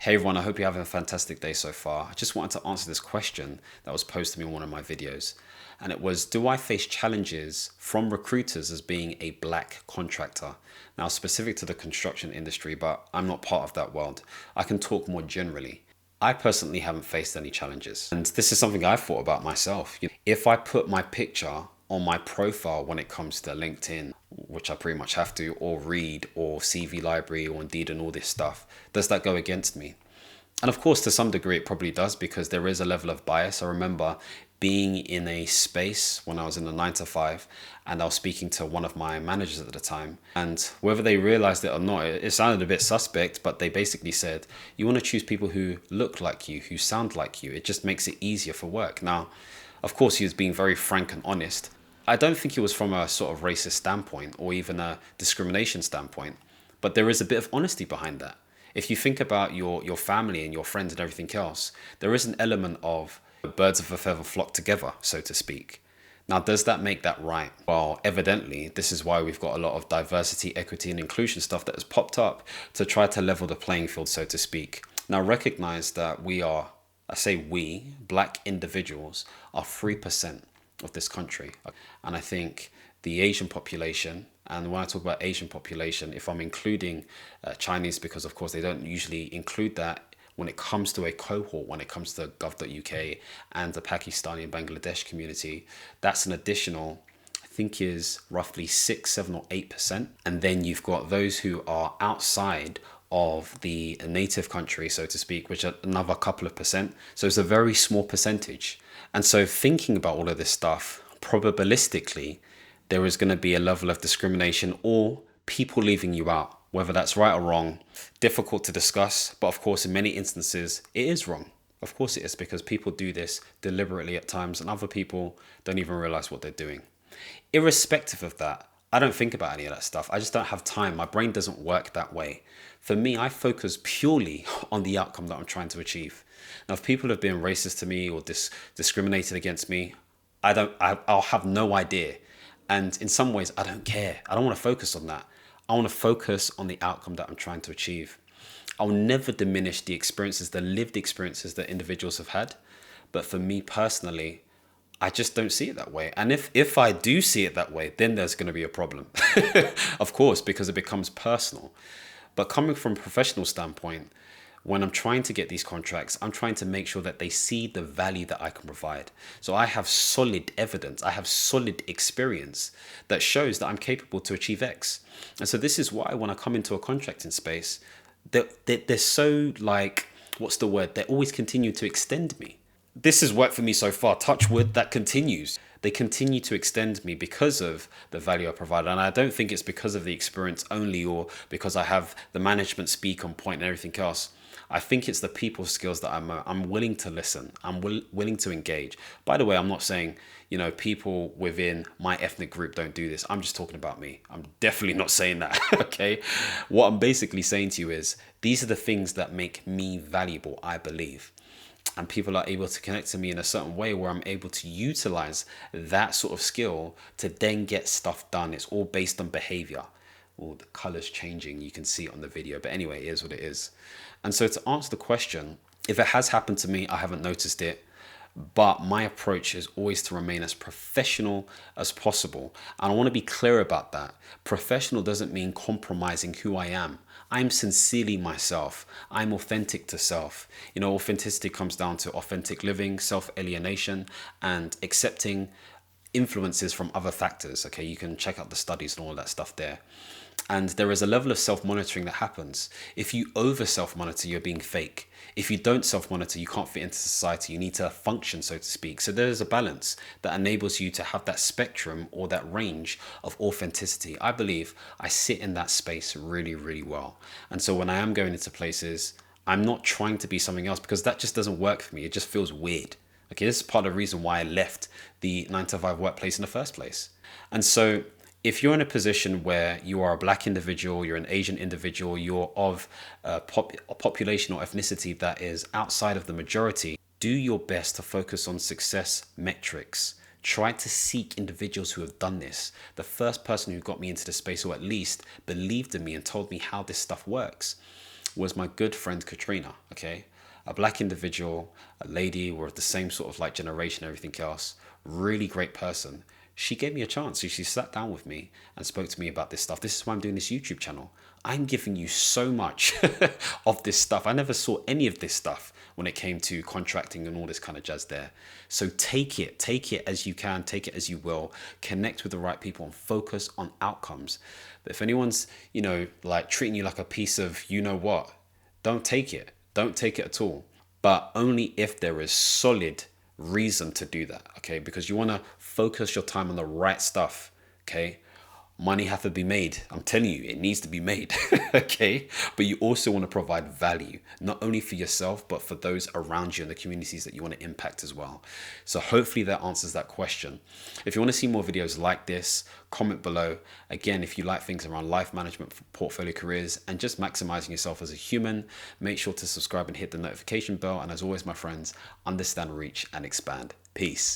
Hey everyone, I hope you're having a fantastic day so far. I just wanted to answer this question that was posed to me in one of my videos. And it was, do I face challenges from recruiters as being a black contractor? Now, specific to the construction industry, but I'm not part of that world. I can talk more generally. I personally haven't faced any challenges. And this is something I've thought about myself. If I put my picture on my profile when it comes to LinkedIn, which I pretty much have to, or Read, or CV Library, or Indeed, and all this stuff, does that go against me? And of course, to some degree, it probably does, because there is a level of bias. I remember being in a space when I was in a 9 to 5, and I was speaking to one of my managers at the time. And whether they realized it or not, it sounded a bit suspect, but they basically said, you want to choose people who look like you, who sound like you. It just makes it easier for work. Now, of course, he was being very frank and honest. I don't think it was from a sort of racist standpoint or even a discrimination standpoint, but there is a bit of honesty behind that. If you think about your family and your friends and everything else, there is an element of birds of a feather flock together, so to speak. Now, does that make that right? Well, evidently, this is why we've got a lot of diversity, equity, and inclusion stuff that has popped up to try to level the playing field, so to speak. Now, recognize that we, black individuals, are 3% of this country. And I think the Asian population, and when I talk about Asian population, if I'm including Chinese, because of course they don't usually include that when it comes to a cohort, when it comes to gov.uk and the Pakistani and Bangladesh community, that's an additional, I think, is roughly 6, 7, or 8%. And then you've got those who are outside of the native country, so to speak, which are another couple of percent. So it's a very small percentage. And so thinking about all of this stuff, probabilistically, there is going to be a level of discrimination or people leaving you out, whether that's right or wrong. Difficult to discuss, but of course, in many instances, it is wrong. Of course it is, because people do this deliberately at times and other people don't even realize what they're doing. Irrespective of that, I don't think about any of that stuff. I just don't have time. My brain doesn't work that way. For me, I focus purely on the outcome that I'm trying to achieve. Now, if people have been racist to me or discriminated against me, I'll have no idea. And in some ways, I don't care. I don't want to focus on that. I want to focus on the outcome that I'm trying to achieve. I'll never diminish the experiences, the lived experiences that individuals have had. But for me personally, I just don't see it that way. And if I do see it that way, then there's going to be a problem. Of course, because it becomes personal. But coming from a professional standpoint, when I'm trying to get these contracts, I'm trying to make sure that they see the value that I can provide. So I have solid evidence, I have solid experience that shows that I'm capable to achieve X. And so this is why when I come into a contracting space, they're so like, what's the word? They always continue to extend me. This has worked for me so far. Touch wood, that continues. They continue to extend me because of the value I provide. And I don't think it's because of the experience only or because I have the management speak on point and everything else. I think it's the people skills that I'm willing to listen. I'm willing to engage. By the way, I'm not saying, people within my ethnic group don't do this. I'm just talking about me. I'm definitely not saying that. Okay. What I'm basically saying to you is these are the things that make me valuable, I believe. And people are able to connect to me in a certain way where I'm able to utilize that sort of skill to then get stuff done. It's all based on behavior. Oh, the color's changing. You can see it on the video. But anyway, it is what it is. And so to answer the question, if it has happened to me, I haven't noticed it. But my approach is always to remain as professional as possible. And I want to be clear about that. Professional doesn't mean compromising who I am. I'm sincerely myself. I'm authentic to self. Authenticity comes down to authentic living, self-alienation, and accepting influences from other factors. Okay, you can check out the studies and all that stuff there. And there is a level of self-monitoring that happens. If you over self-monitor, you're being fake. If you don't self-monitor, you can't fit into society. You need to function, so to speak. So there's a balance that enables you to have that spectrum or that range of authenticity. I believe I sit in that space really, really well. And so when I am going into places, I'm not trying to be something else because that just doesn't work for me. It just feels weird. Okay, this is part of the reason why I left the 9 to 5 workplace in the first place. And so if you're in a position where you are a black individual, you're an Asian individual, you're of a population or ethnicity that is outside of the majority, do your best to focus on success metrics. Try to seek individuals who have done this. The first person who got me into the space, or at least believed in me and told me how this stuff works, was my good friend Katrina, okay? A black individual, a lady, we're the same sort of like generation, everything else. Really great person. She gave me a chance. She sat down with me and spoke to me about this stuff. This is why I'm doing this YouTube channel. I'm giving you so much of this stuff. I never saw any of this stuff when it came to contracting and all this kind of jazz there. So take it as you can, take it as you will, connect with the right people and focus on outcomes. But if anyone's, like treating you like a piece of, what, don't take it. Don't take it at all. But only if there is solid reason to do that, okay? Because you want to focus your time on the right stuff, okay? Money has to be made. I'm telling you, it needs to be made, okay? But you also want to provide value, not only for yourself, but for those around you and the communities that you want to impact as well. So hopefully that answers that question. If you want to see more videos like this, comment below. Again, if you like things around life management, portfolio careers, and just maximizing yourself as a human, make sure to subscribe and hit the notification bell. And as always, my friends, understand, reach, and expand. Peace.